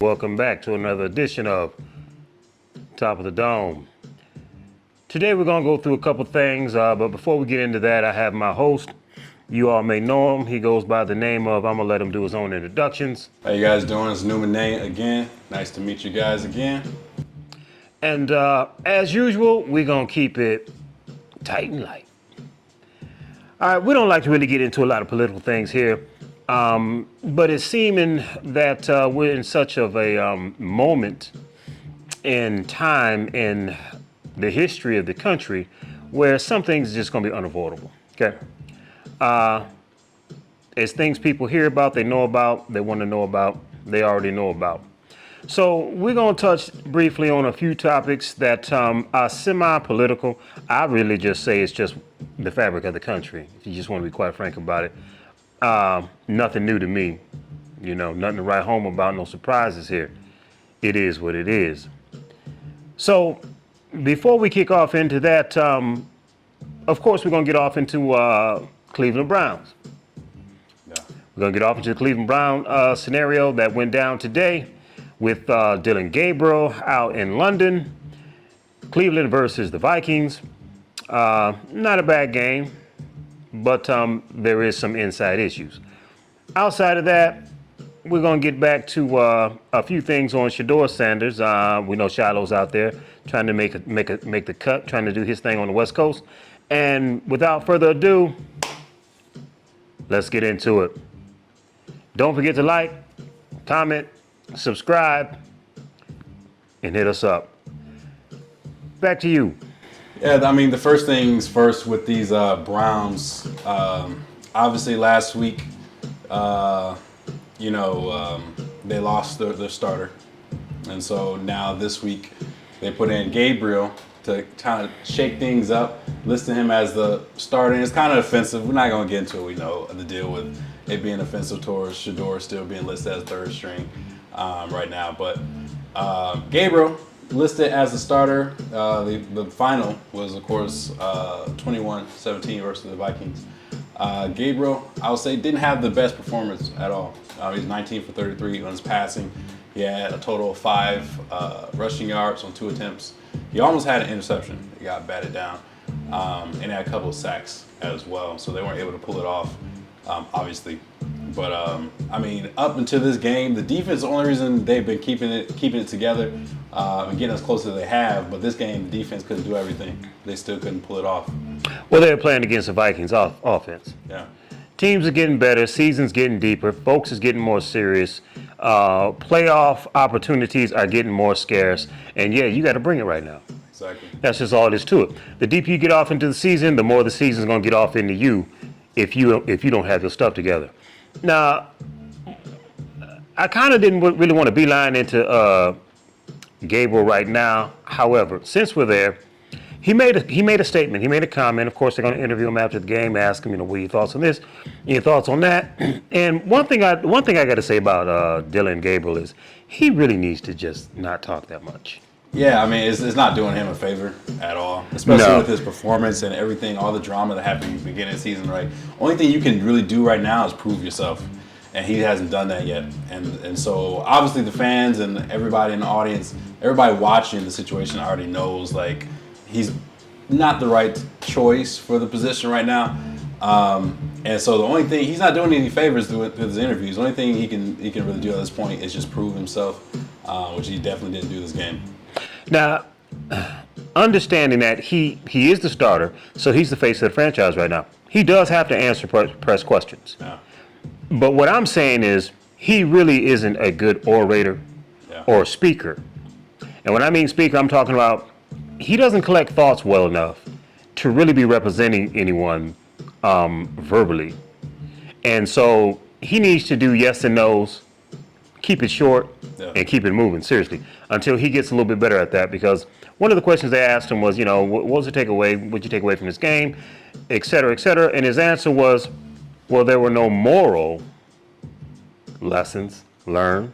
welcome back to another edition of Top of the Dome. Today we're going to go through a couple things, but before we get into that, I have my host. You all may know him. He goes by the name of, I'm going to let him do his own introductions. How you guys doing? It's Newman Nate again. Nice to meet you guys again. And as usual, we're going to keep it tight and light. All right, we don't like to really get into a lot of political things here, but it's seeming that we're in such of a moment in time in the history of the country where some things are just going to be unavoidable, okay? It's things people hear about, they know about, they want to know about, they already know about. So we're going to touch briefly on a few topics that are semi-political. I really just say it's just the fabric of the country, if you just want to be quite frank about it. Nothing new to me, you know, nothing to write home about, no surprises here. It is what it is. So before we kick off into that, of course, we're going to get off into Cleveland Browns. Yeah. We're going to get off into the Cleveland Brown scenario that went down today with Dillion Gabriel out in London. Cleveland versus the Vikings. Not a bad game, but there is some inside issues. Outside of that, we're going to get back to a few things on Shedeur Sanders. We know Shiloh's out there trying to make the cut, trying to do his thing on the West Coast. And without further ado, let's get into it. Don't forget to like, comment, subscribe, and hit us up. Back to you. Yeah, I mean, the first things first with these Browns. Obviously, last week, they lost their starter. And so now this week, they put in Gabriel to kind of shake things up, listing him as the starter. And it's kind of offensive. We're not going to get into it. We know the deal with it being offensive towards Shedeur still being listed as third string right now. But Gabriel listed as the starter. The final was, of course, 21-17 versus the Vikings. Gabriel, I would say, didn't have the best performance at all. He's 19 for 33 on his passing. He had a total of 5 rushing yards on 2 attempts. He almost had an interception. He got batted down. And had a couple of sacks as well. So they weren't able to pull it off, obviously. But, up until this game, the defense is the only reason they've been keeping it together and getting as close as they have. But this game, the defense couldn't do everything. They still couldn't pull it off. Well, they're playing against the Vikings offense. Yeah. Teams are getting better. Season's getting deeper. Folks is getting more serious. Playoff opportunities are getting more scarce. And, yeah, you got to bring it right now. Exactly. That's just all there is to it. The deeper you get off into the season, the more the season's going to get off into you if you don't have your stuff together. Now, I kind of didn't really want to beeline into Gabriel right now. However, since we're there, he made a statement. He made a comment. Of course, they're going to interview him after the game, ask him, what are your thoughts on this, your thoughts on that. And one thing I got to say about Dillion Gabriel is he really needs to just not talk that much. Yeah, I mean, it's not doing him a favor at all, especially with his performance and everything, all the drama that happened at the beginning of the season, right? Only thing you can really do right now is prove yourself, and he hasn't done that yet. And so, obviously, the fans and everybody in the audience, everybody watching the situation already knows, like, he's not the right choice for the position right now. And so the only thing, he's not doing any favors with his interviews. The only thing he can really do at this point is just prove himself, which he definitely didn't do this game. Now, understanding that he is the starter, so he's the face of the franchise right now. He does have to answer press questions. Yeah. But what I'm saying is he really isn't a good orator or speaker. And when I mean speaker, I'm talking about he doesn't collect thoughts well enough to really be representing anyone verbally. And so he needs to do yes and no's, keep it short, and keep it moving, seriously, until he gets a little bit better at that. Because one of the questions they asked him was, what was the takeaway? What'd you take away from this game? Et cetera, et cetera. And his answer was, well, there were no moral lessons learned.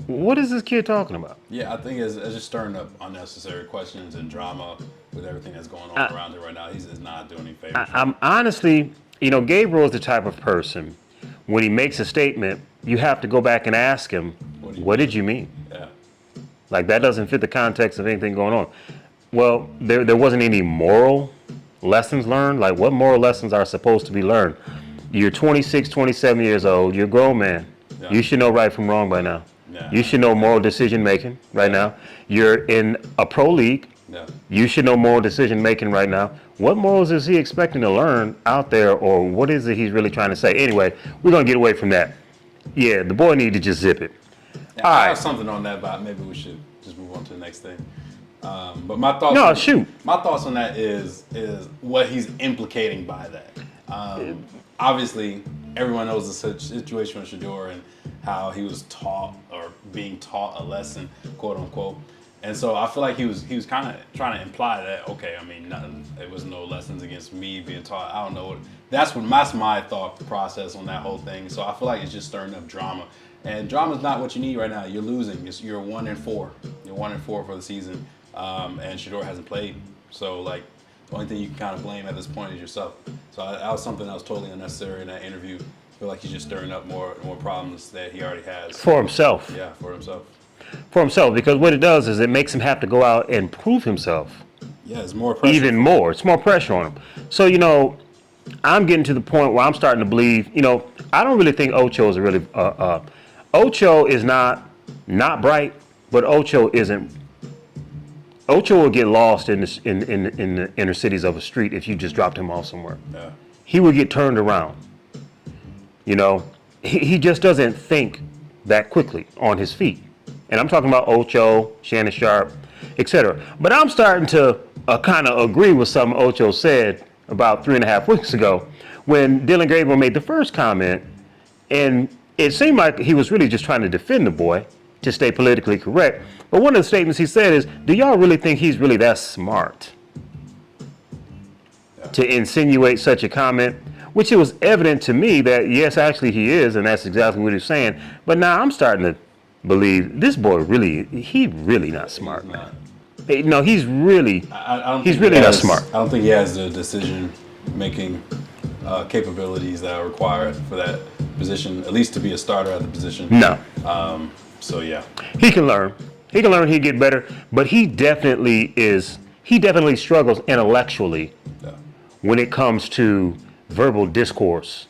What is this kid talking about? Yeah, I think it's just stirring up unnecessary questions and drama with everything that's going on around it right now. He's not doing any favors. I'm honestly, Gabriel is the type of person, when he makes a statement, you have to go back and ask him, What did you mean? Yeah. Like, that doesn't fit the context of anything going on. Well, there wasn't any moral lessons learned. Like, what moral lessons are supposed to be learned? You're 26, 27 years old. You're a grown man. Yeah. You should know right from wrong by now. Yeah. You should know moral decision making right now. You're in a pro league. Yeah. You should know moral decision making right now. What morals is he expecting to learn out there, or what is it he's really trying to say? Anyway, we're going to get away from that. Yeah, the boy need to just zip it. Yeah, I have something on that, but maybe we should just move on to the next thing. But my thoughts. No, shoot. My thoughts on that is what he's implicating by that. Obviously, everyone knows the situation with Shedeur and how he was taught or being taught a lesson, quote unquote. And so I feel like he was kind of trying to imply that, okay, I mean, nothing. There was no lessons against me being taught. I don't know. That's my thought process on that whole thing. So I feel like it's just stirring up drama. And drama's not what you need right now. You're losing. You're 1-4. You're 1-4 for the season. And Shedeur hasn't played. So, like, the only thing you can kind of blame at this point is yourself. So that was something that was totally unnecessary in that interview. I feel like he's just stirring up more problems that he already has. For himself. Yeah, for himself. For himself, because what it does is it makes him have to go out and prove himself. Yeah, it's more pressure. Even more. It's more pressure on him. So, you know, I'm getting to the point where I'm starting to believe, you know, I don't really think Ocho is really, Ocho is not bright, but Ocho isn't. Ocho will get lost in the inner cities of a street if you just dropped him off somewhere. Yeah. He would get turned around. You know, he just doesn't think that quickly on his feet. And I'm talking about Ocho, Shannon Sharp, etc. But I'm starting to kind of agree with something Ocho said about 3.5 weeks ago when Dillion Gabriel made the first comment. And it seemed like he was really just trying to defend the boy to stay politically correct. But one of the statements he said is, do y'all really think he's really that smart to insinuate such a comment? Which it was evident to me that, yes, actually he is, and that's exactly what he's saying. But now I'm starting to believe this boy he's really not smart. He's not. No, he's really, he's really not smart. I don't think he has the decision-making capabilities that are required for that position, at least to be a starter at the position. No. So, yeah. He can learn. He'll get better. But he definitely struggles intellectually when it comes to verbal discourse.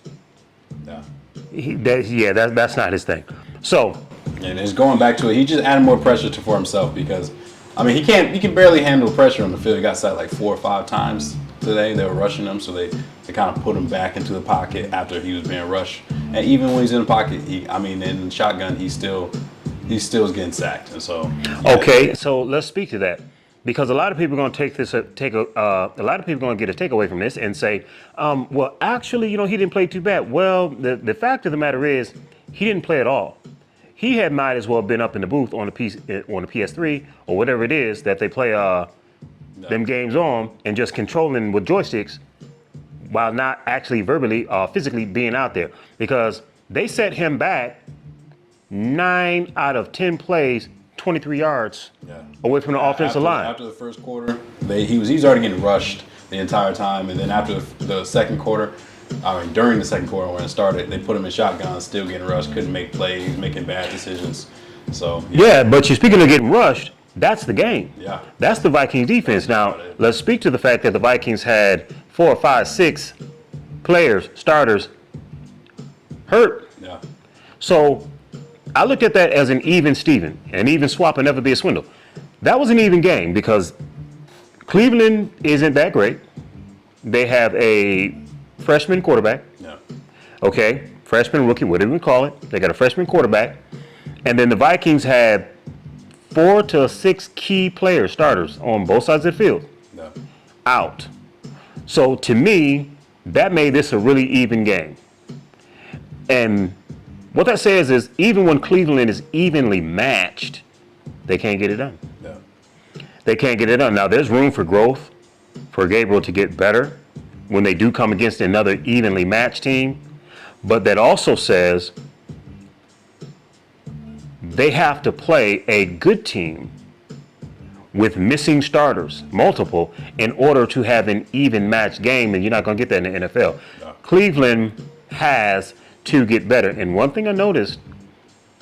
Yeah. That's not his thing. So. And it's going back to it. He just added more pressure for himself because, I mean, he can barely handle pressure on the field. He got sacked like 4 or 5 times today. They were rushing him, so they kind of put him back into the pocket after he was being rushed. And even when he's in the pocket, in shotgun, he still is getting sacked. And so. Yeah. Okay, so let's speak to that. Because a lot of people are going to a lot of people are going to get a takeaway from this and say, well, actually, you know, he didn't play too bad. Well, the fact of the matter is, he didn't play at all. He might as well have been up in the booth on the PS3 or whatever it is that they play them games on and just controlling with joysticks while not actually verbally physically being out there. Because they set him back 9 out of 10 plays, 23 yards away from the offensive line. After the first quarter, he's already getting rushed the entire time, and then after the second quarter, during the second quarter when it started, they put him in shotgun, still getting rushed, couldn't make plays, making bad decisions. So yeah, but you're speaking of getting rushed. That's the game. Yeah, that's the Vikings defense. Now let's speak to the fact that the Vikings had 4, 5, 6 players, starters, hurt. Yeah. So I looked at that as an even Steven. An even swap will never be a swindle. That was an even game because Cleveland isn't that great. They have a freshman quarterback. Yeah. Okay, freshman, rookie, whatever you call it. They got a freshman quarterback. And then the Vikings had 4 to 6 key players, starters, on both sides of the field. Yeah. Out. So to me, that made this a really even game. And what that says is even when Cleveland is evenly matched, they can't get it done. Yeah. They can't get it done. Now, there's room for growth for Gabriel to get better when they do come against another evenly matched team. But that also says they have to play a good team with missing starters, multiple, in order to have an even matched game, and you're not going to get that in the NFL. No. Cleveland has to get better. And one thing I noticed,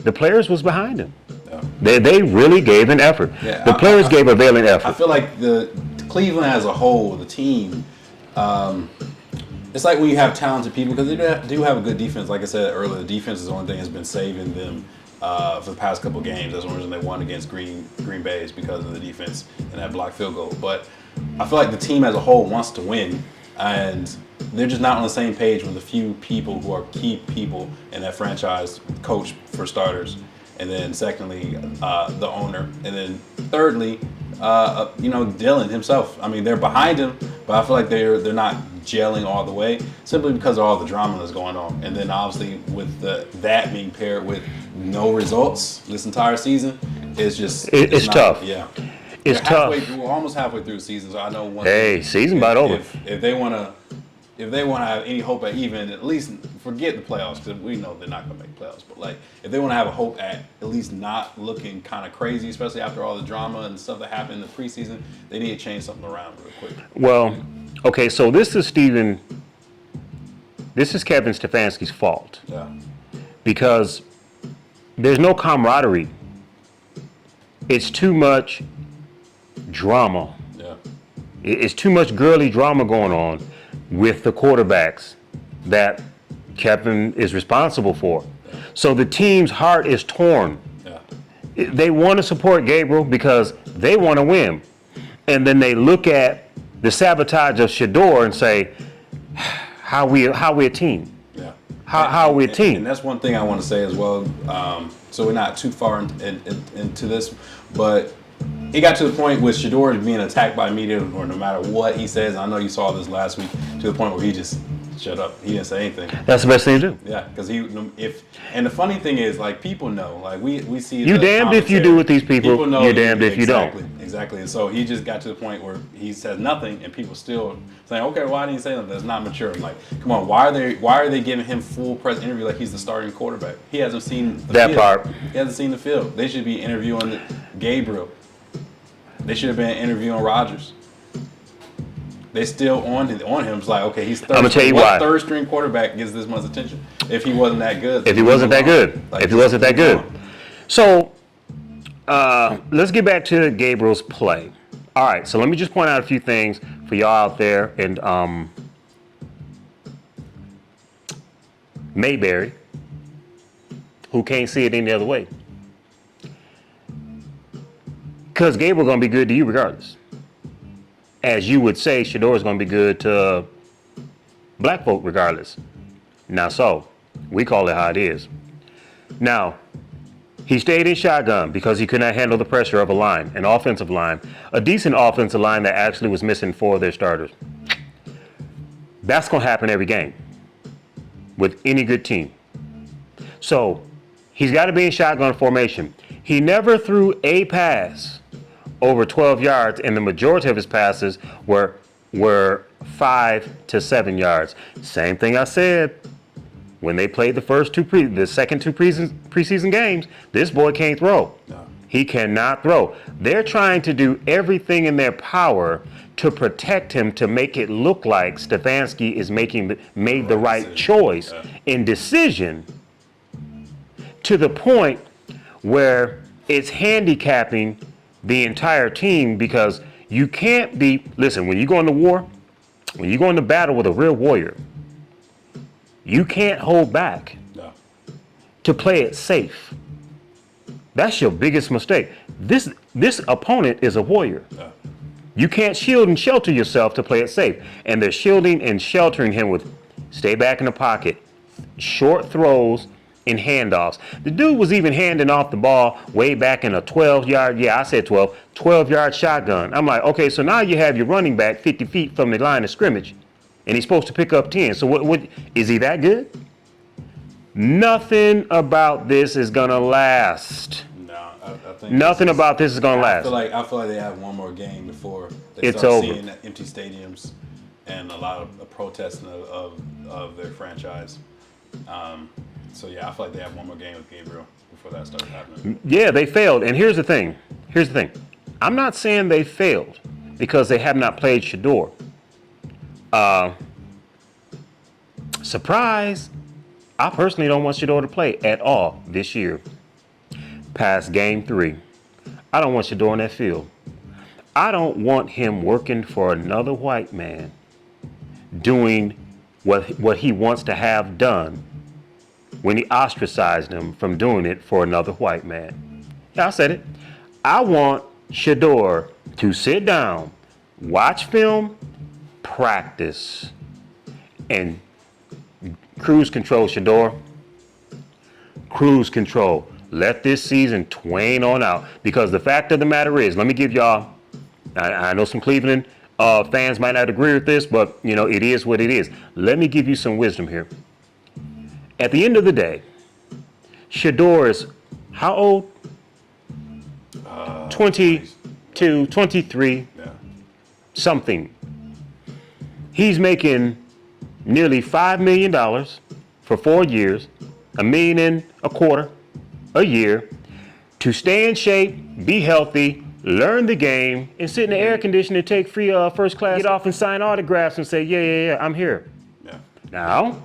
the players was behind him. Yeah. They really gave an effort. Yeah, The players gave a valiant effort. I feel like the Cleveland as a whole, the team, it's like when you have talented people, because they do have a good defense. Like I said earlier, the defense is the only thing that's been saving them for the past couple games. That's one reason they won against Green Bay, is because of the defense and that blocked field goal. But I feel like the team as a whole wants to win, and they're just not on the same page with a few people who are key people in that franchise, coach for starters, and then secondly, the owner, and then thirdly, Dillion himself. I mean, they're behind him, but I feel like they're not gelling all the way, simply because of all the drama that's going on. And then obviously with that being paired with no results this entire season, it's not, tough. Yeah, it's tough. We're almost halfway through the season, so I know one. Hey, season about over. If they want to have any hope at even, at least forget the playoffs, because we know they're not going to make playoffs. But like, if they want to have a hope at least not looking kind of crazy, especially after all the drama and stuff that happened in the preseason, they need to change something around real quick. Well, okay, so this is Kevin Stefanski's fault. Yeah. Because there's no camaraderie. It's too much drama. Yeah. It's too much girly drama going on with the quarterbacks that Kevin is responsible for. So the team's heart is torn. Yeah. They want to support Gabriel because they want to win. And then they look at the sabotage of Shador and say, how we a team? Yeah. How are we a team? And that's one thing I want to say as well. So we're not too far into this, but it got to the point with Shador being attacked by media, or no matter what he says. I know you saw this last week, to the point where he just shut up. He didn't say anything. That's the best thing to do. Yeah, because and the funny thing is, like, people know, like we see. You damned if you do with these people. Know You're damned if you don't. Exactly. And so he just got to the point where he says nothing, and people still saying, "Okay, why didn't he say nothing? That's not mature." I'm like, come on, why are they giving him full press interview like he's the starting quarterback? He hasn't seen the that field. part. He hasn't seen the field. They should be interviewing Gabriel. They should have been interviewing Rodgers. They still on him. It's like, okay, he's third. I'm gonna tell you what why. Third string quarterback gets this much attention if he wasn't that good. If he wasn't that good. So let's get back to Gabriel's play. All right, so let me just point out a few things for y'all out there. And Mayberry, who can't see it any other way. Because Gabriel's going to be good to you regardless. As you would say, Shador's going to be good to black folk regardless. Now, so we call it how it is. Now, he stayed in shotgun because he could not handle the pressure of an offensive line, a decent offensive line that actually was missing 4 of their starters. That's going to happen every game with any good team. So he's got to be in shotgun formation. He never threw a pass over 12 yards, and the majority of his passes were 5 to 7 yards. Same thing I said when they played the second two preseason games. This boy can't throw. No. He cannot throw. They're trying to do everything in their power to protect him, to make it look like Stefanski is made the right choice in decision, to the point where it's handicapping the entire team, because you can't listen, when you go into war, when you go into battle with a real warrior, you can't hold back to play it safe. That's your biggest mistake. This opponent is a warrior. You can't shield and shelter yourself to play it safe. And they're shielding and sheltering him with stay back in the pocket, short throws, and handoffs. The dude was even handing off the ball way back in a 12-yard shotgun. I'm like, okay, so now you have your running back 50 feet from the line of scrimmage, and he's supposed to pick up 10. So what is he that good? Nothing about this is gonna last. No, I think nothing about this is gonna last. I feel like they have one more game before they It's start over. seeing empty stadiums and a lot of protesting of their franchise. So yeah, I feel like they have one more game with Gabriel before that starts happening. Yeah, they failed. And here's the thing. I'm not saying they failed because they have not played Shador. Surprise. I personally don't want Shador to play at all this year. past game 3. I don't want Shador on that field. I don't want him working for another white man doing what he wants to have done when he ostracized him from doing it for another white man. Yeah, I said it. I want Shador to sit down, watch film, practice, and cruise control, Shador. Cruise control. Let this season twain on out. Because the fact of the matter is, let me give y'all, I know some Cleveland fans might not agree with this, but it is what it is. Let me give you some wisdom here. At the end of the day, Shador is how old? 22, 23, something. He's making nearly $5 million for 4 years, $1.25 million a year, to stay in shape, be healthy, learn the game, and sit in the air conditioner, take free first class, get off and sign autographs and say, yeah, I'm here. Yeah. Now,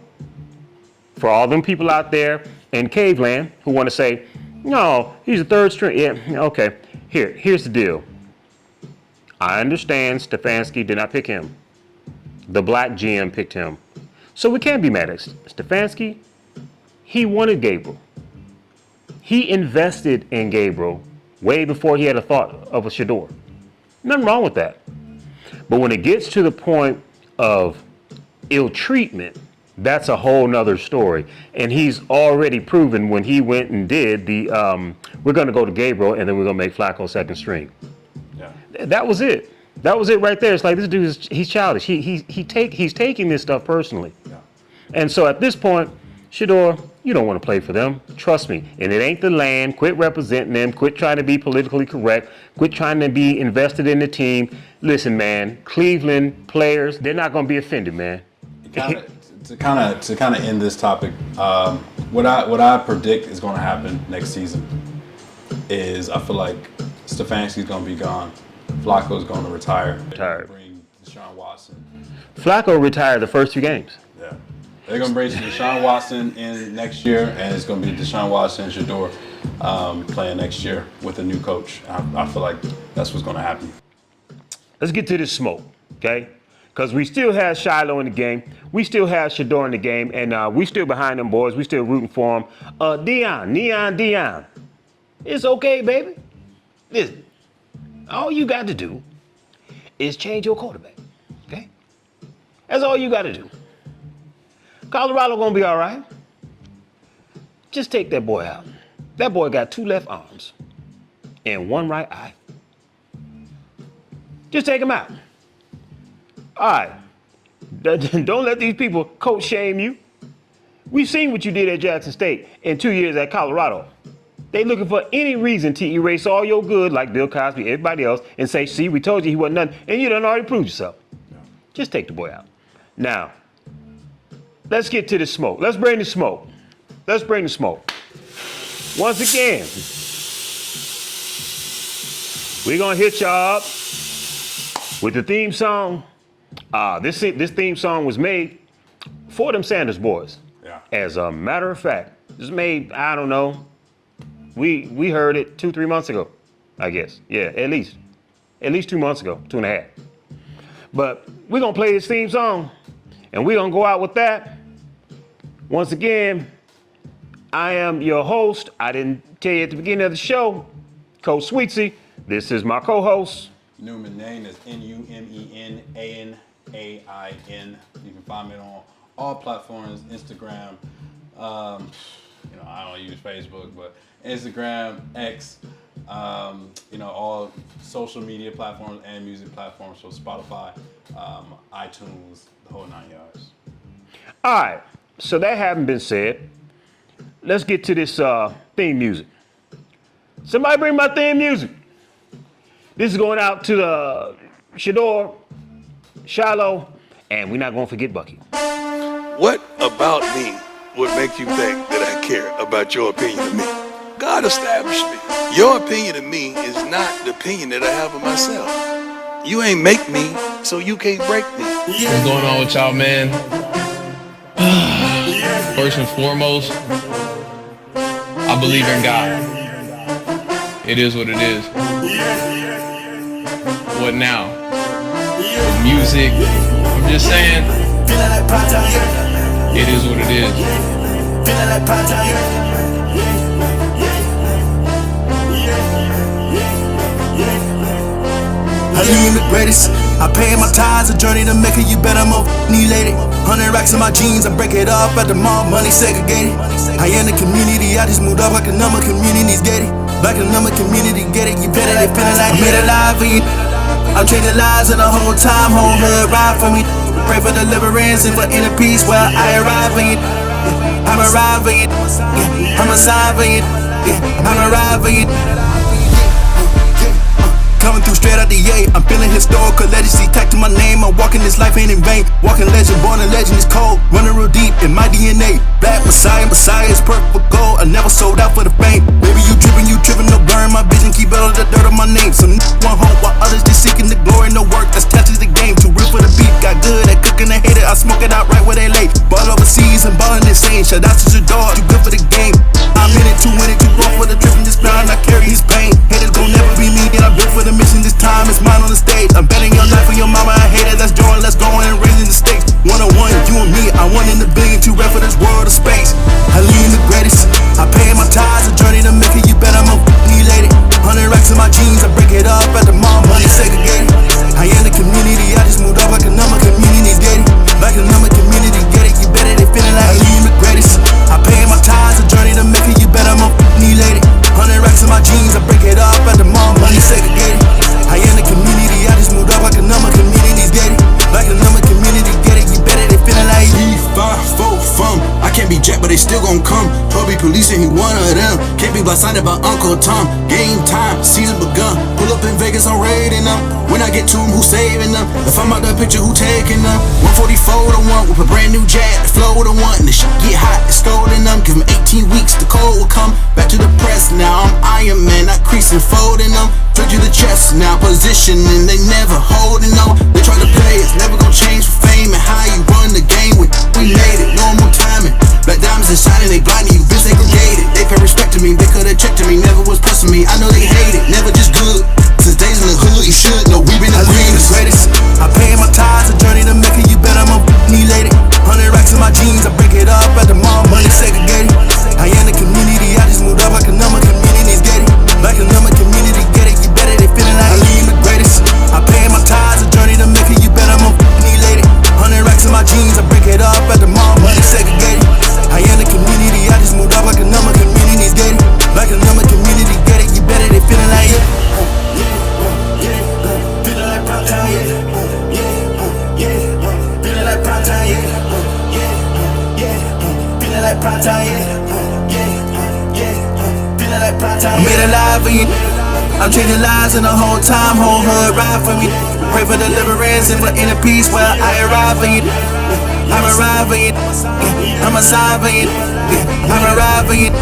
for all them people out there in Caveland who want to say, no, he's a third string. Yeah, okay. Here's the deal. I understand Stefanski did not pick him. The black GM picked him. So we can't be mad at Stefanski. He wanted Gabriel. He invested in Gabriel way before he had a thought of a Shador. Nothing wrong with that. But when it gets to the point of ill treatment, that's a whole nother story. And he's already proven when he went and did the, we're going to go to Gabriel and then we're going to make Flacco second string. Yeah. That was it. That was it right there. It's like this dude he's childish. He's taking this stuff personally. Yeah. And so at this point, Shador, you don't want to play for them. Trust me. And it ain't the land. Quit representing them. Quit trying to be politically correct. Quit trying to be invested in the team. Listen, man, Cleveland players, they're not going to be offended, man. To kind of end this topic, what I predict is going to happen next season is I feel like Stefanski's going to be gone. Flacco's going to retire. Bring Deshaun Watson. Flacco retired the first 2 games. Yeah. They're going to bring Deshaun Watson in next year, and it's going to be Deshaun Watson and Shador playing next year with a new coach. I feel like that's what's going to happen. Let's get to this smoke, okay? Because we still have Shiloh in the game. We still have Shador in the game, and we still behind them boys. We still rooting for them. Dion. It's okay, baby. Listen, all you got to do is change your quarterback, okay? That's all you got to do. Colorado gonna be all right. Just take that boy out. That boy got 2 left arms and 1 right eye. Just take him out. All right. Don't let these people coach shame you. We've seen what you did at Jackson State in 2 years at Colorado. They looking for any reason to erase all your good, like Bill Cosby, everybody else, and say, see, we told you he wasn't nothing, and you done already proved yourself. Yeah. Just take the boy out. Now, let's get to the smoke. Let's bring the smoke. Once again, we're going to hit y'all up with the theme song. This theme song was made for them Sanders boys. Yeah. As a matter of fact, this was made, I don't know, we heard it 2-3 months ago, I guess. Yeah, at least 2 months ago, 2.5. But we're going to play this theme song, and we're going to go out with that. Once again, I am your host. I didn't tell you at the beginning of the show, Coach Sweetsy. This is my co-host. Newman Nain is Numenain. You can find me on all platforms, Instagram. I don't use Facebook, but Instagram, X, all social media platforms and music platforms, so Spotify, iTunes, the whole 9 yards. All right, so that having been said, let's get to this theme music. Somebody bring my theme music. This is going out to the Shador, Shiloh, and we're not going to forget Bucky. What about me would make you think that I care about your opinion of me? God established me. Your opinion of me is not the opinion that I have of myself. You ain't make me, so you can't break me. What's going on with y'all, man? First and foremost, I believe in God. It is what it is. What now? Music. I'm just saying. It is what it is. I live the greatest. I pay my tithes, a journey to make it, you better move, knee lady. 100 racks in my jeans, I break it up at the mall, money segregated. I am the community, I just moved up like a number, communities get it. Like a number, community get it, you better, they feeling like I'm made alive for you. I'm changing lives and the whole time, whole hood ride for me. Pray for deliverance and for inner peace where I arrive for you. I'm arriving, I'm a sign for you. I'm arriving. Coming through straight out the A, I'm feeling historical legacy tagged to my name. I'm walking this life ain't in vain. Walking legend, born a legend is cold. Running real deep in my DNA. Black Messiah, Messiah is perfect for gold. I never sold out for the fame. Maybe you tripping, no burn. My vision keep all of the dirt on my name. Some want hope while others just seeking the glory. No work, that's touches the game. Too real for the beat, got good at cooking and hate it. I smoke it out right where they lay. Ball overseas and ballin' insane. Shout out to your dog, you good for the game. I'm in it, too raw for the trip in this grind. I carry his pain. Haters gon' never be me, and I'm built for the mission this time. It's mine on the stage. I'm betting your life for your mama. I hate it. Let's join, let's go and raising the stakes. 1-on-1, you and me. I won in the billion, too rare for this world of space. I lead the greatest. I pay my tithes, a journey to make it. You better move, knee lady. 100 racks in my jeans. I break it up at the mall, money segregated. I am the community. I just moved up like a number, communities get it. Like a number, community get it. You better, they feeling like I lead the greatest. I pay my tithes, a journey to make it. You better move, knee lady. 100 racks in my jeans. I break it up at the mall, money segregated. I am the community, I just moved up like a number, communities get it. Like a number, community get it, you better, they feeling like 3, 4, 5, I can't be jacked, but they still gon' come. 12 be police and he one of them. Can't be blindsided by Uncle Tom. Game time, season begun. Pull up in Vegas, I'm raiding them. When I get to them, who's saving them? If I'm out the picture, who taking them? 144 to 1 with a brand new jack. The flow to 1, and the shit get hot, it's scolding them. Give them 18 weeks, the cold will come. Back to the press now, I'm Iron Man, not creasing, folding them. Straight to the chest now, positioning, they never holding on. They try to play, it's never gonna change for fame and how you run the game with. We made it, normal timing. Black diamonds and shining, they blinding you, been segregated. They pay respect to me, they could've checked to me, never was pressing me. I know they hate it, never just good. Since days in the hood, you should know we been the greatest. I pay my tithes, a journey to make it. You better move, knee lady. 100 racks in my jeans, I break it up at the mall, money segregated. I am the community, I just moved up like a number, communities get it. Like a number, community get it. You better, they feeling like I lead the greatest. I pay my tithes, a journey to make it. You better move, knee lady. 100 racks in my jeans, I break it up at the mall, money segregated. I am the community, I just moved up like a number, communities get it. Like a number, community get it. You better, they feeling like it. Feeling like prime time, yeah. Feeling like prime time, yeah. Feeling like prime time, yeah. Feeling like prime time. I'm made alive for you. I'm changing lives and the whole time, whole hood ride for me. Pray for deliverance and for inner peace where I arrive for you. I'm arriving, I'm a sign for you. I'm arriving.